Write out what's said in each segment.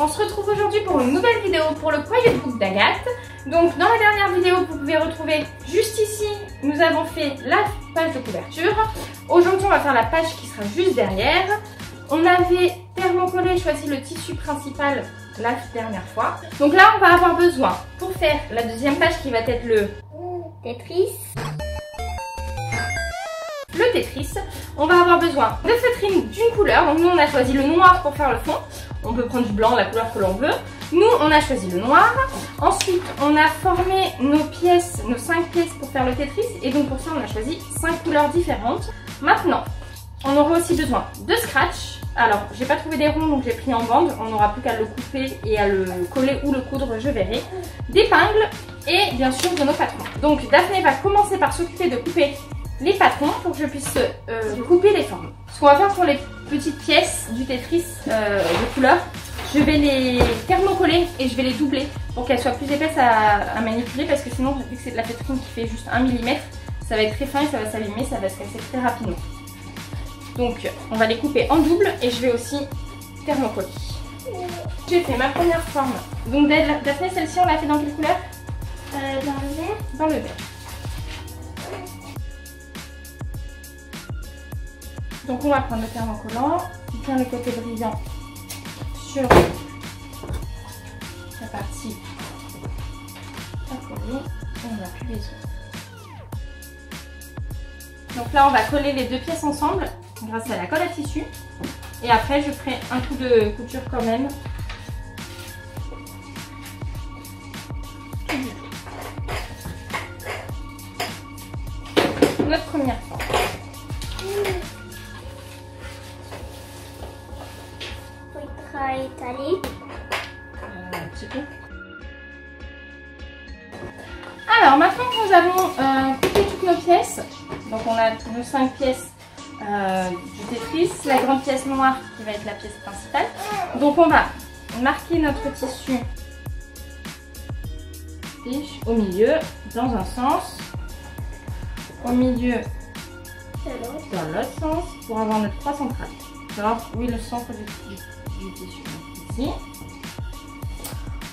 On se retrouve aujourd'hui pour une nouvelle vidéo pour le Private Book d'Agathe. Donc dans la dernière vidéo, vous pouvez retrouver juste ici, nous avons fait la page de couverture. Aujourd'hui, on va faire la page qui sera juste derrière. On avait thermocollé, choisi le tissu principal la dernière fois. Donc là, on va avoir besoin, pour faire la deuxième page qui va être le Tetris. Le Tetris, on va avoir besoin de feutrine d'une couleur. Donc nous, on a choisi le noir pour faire le fond. On peut prendre du blanc, la couleur que l'on veut. Nous, on a choisi le noir. Ensuite, on a formé nos pièces, nos 5 pièces pour faire le Tetris. Et donc pour ça, on a choisi 5 couleurs différentes. Maintenant, on aura aussi besoin de scratch. Alors, j'ai pas trouvé des ronds, donc j'ai pris en bande. On n'aura plus qu'à le couper et à le coller ou le coudre, je verrai. D'épingles et bien sûr de nos patrons. Donc Daphné va commencer par s'occuper de couper les patrons pour que je puisse couper les formes. Ce qu'on va faire pour les petites pièces du Tetris de couleur, je vais les thermocoller et je vais les doubler pour qu'elles soient plus épaisses à manipuler, parce que sinon, vu que c'est de la feutrine qui fait juste 1 mm, ça va être très fin et ça va s'abîmer, ça va se casser très rapidement. Donc on va les couper en double et je vais aussi thermocoller. J'ai fait ma première forme. Donc Daphné, celle-ci on l'a fait dans quelle couleur? Dans le vert. Dans le vert. Donc on va prendre le thermocollant, bien le côté brillant sur la partie à coller et on appuie les autres. Donc là on va coller les deux pièces ensemble grâce à la colle à tissu et après je ferai un coup de couture quand même. Notre première forme. Étalé. Un petit peu. Alors maintenant que nous avons coupé toutes nos pièces, donc on a nos 5 pièces du Tetris, la grande pièce noire qui va être la pièce principale. Donc on va marquer notre tissu au milieu dans un sens, au milieu dans l'autre sens pour avoir notre croix centrale. Alors oui, le centre du tissu. Donc ici,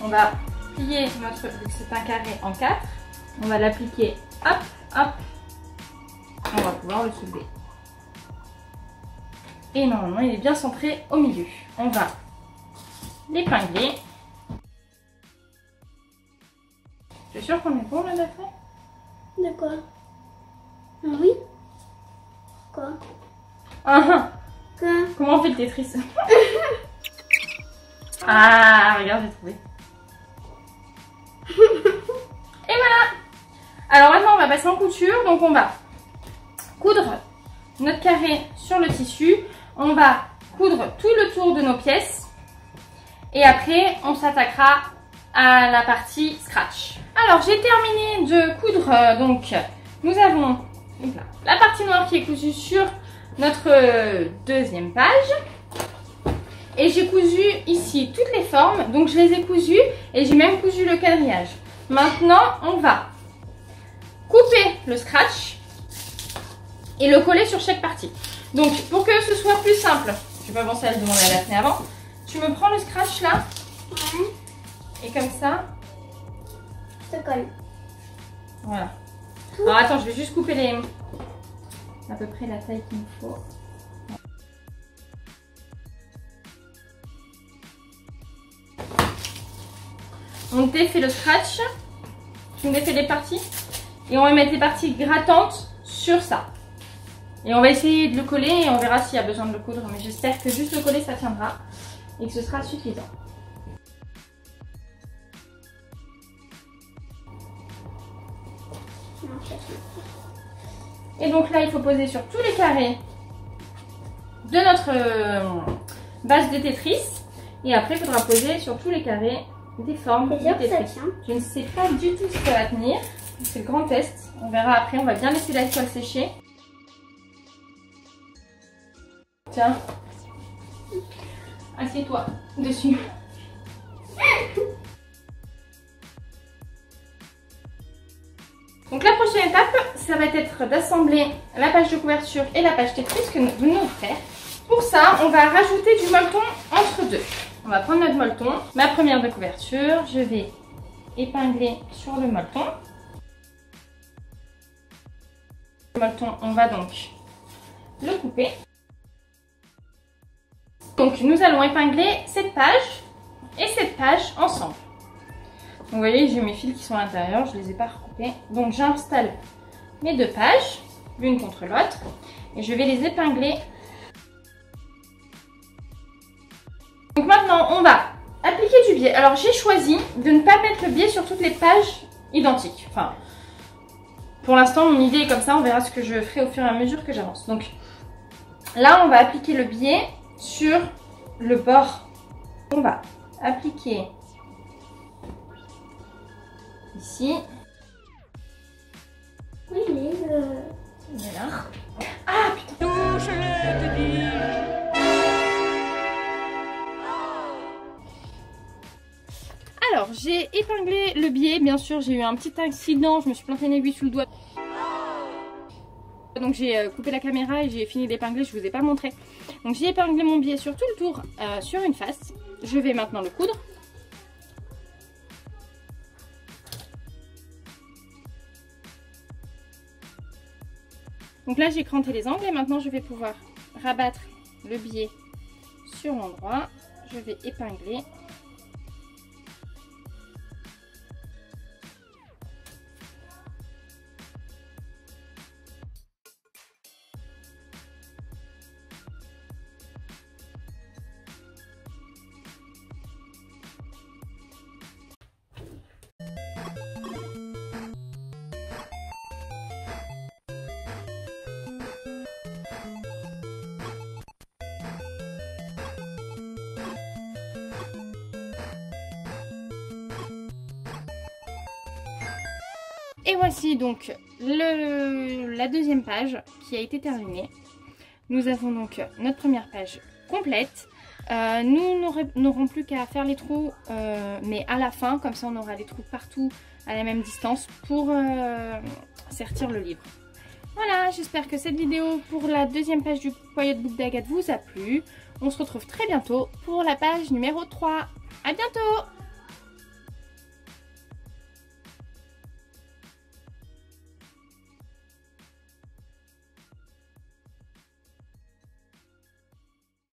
on va plier notre, c'est un carré en 4, on va l'appliquer, hop, hop, on va pouvoir le soulever. Et normalement, il est bien centré au milieu. On va l'épingler. Tu es sûre qu'on est bon là, Daphné? De quoi? Oui. Quoi? Quoi? Comment on fait le Tetris? Ah, regarde, j'ai trouvé. Et voilà. Alors maintenant, on va passer en couture. Donc on va coudre notre carré sur le tissu. On va coudre tout le tour de nos pièces. Et après, on s'attaquera à la partie scratch. Alors, j'ai terminé de coudre. Donc, nous avons la partie noire qui est cousue sur notre deuxième page. Et j'ai cousu ici toutes les formes, donc je les ai cousues et j'ai même cousu le quadrillage. Maintenant, on va couper le scratch et le coller sur chaque partie. Donc, pour que ce soit plus simple, je vais pas penser à le demander à Daphné avant, tu me prends le scratch là, et comme ça, je te colle. Voilà. Alors attends, je vais juste couper à peu près la taille qu'il me faut. On défait le scratch, tu me défais les parties et on va mettre les parties grattantes sur ça. Et on va essayer de le coller et on verra s'il y a besoin de le coudre, mais j'espère que juste le coller ça tiendra et que ce sera suffisant. Et donc là il faut poser sur tous les carrés de notre base de Tetris et après il faudra poser sur tous les carrés des formes de Tetris. Je ne sais pas du tout ce que ça va tenir. C'est le grand test. On verra après. On va bien laisser la toile sécher. Tiens. Assieds-toi dessus. Donc la prochaine étape, ça va être d'assembler la page de couverture et la page Tetris que nous venons de faire. Pour ça, on va rajouter du molleton entre deux. On va prendre notre molleton. Ma première de couverture, je vais épingler sur le molleton. Le molleton, on va donc le couper. Donc nous allons épingler cette page et cette page ensemble. Donc, vous voyez, j'ai mes fils qui sont à l'intérieur, je ne les ai pas recoupés. Donc j'installe mes deux pages, l'une contre l'autre, et je vais les épingler. Donc maintenant, on va appliquer du biais. Alors j'ai choisi de ne pas mettre le biais sur toutes les pages identiques. Enfin, pour l'instant, mon idée est comme ça, on verra ce que je ferai au fur et à mesure que j'avance. Donc là, on va appliquer le biais sur le bord. On va appliquer ici. Oui, mais Voilà. Ah putain. Alors, j'ai épinglé le biais. Bien sûr, j'ai eu un petit accident. Je me suis planté une aiguille sous le doigt. Donc j'ai coupé la caméra et j'ai fini d'épingler, je vous ai pas montré. Donc j'ai épinglé mon biais sur tout le tour, sur une face. Je vais maintenant le coudre. Donc là j'ai cranté les angles et maintenant je vais pouvoir rabattre le biais sur l'endroit. Je vais épingler. Et voici donc la deuxième page qui a été terminée. Nous avons donc notre première page complète. Nous n'aurons plus qu'à faire les trous, mais à la fin, comme ça on aura les trous partout à la même distance pour sertir le livre. Voilà, j'espère que cette vidéo pour la deuxième page du Quiet Book d'Agathe vous a plu. On se retrouve très bientôt pour la page numéro 3. À bientôt!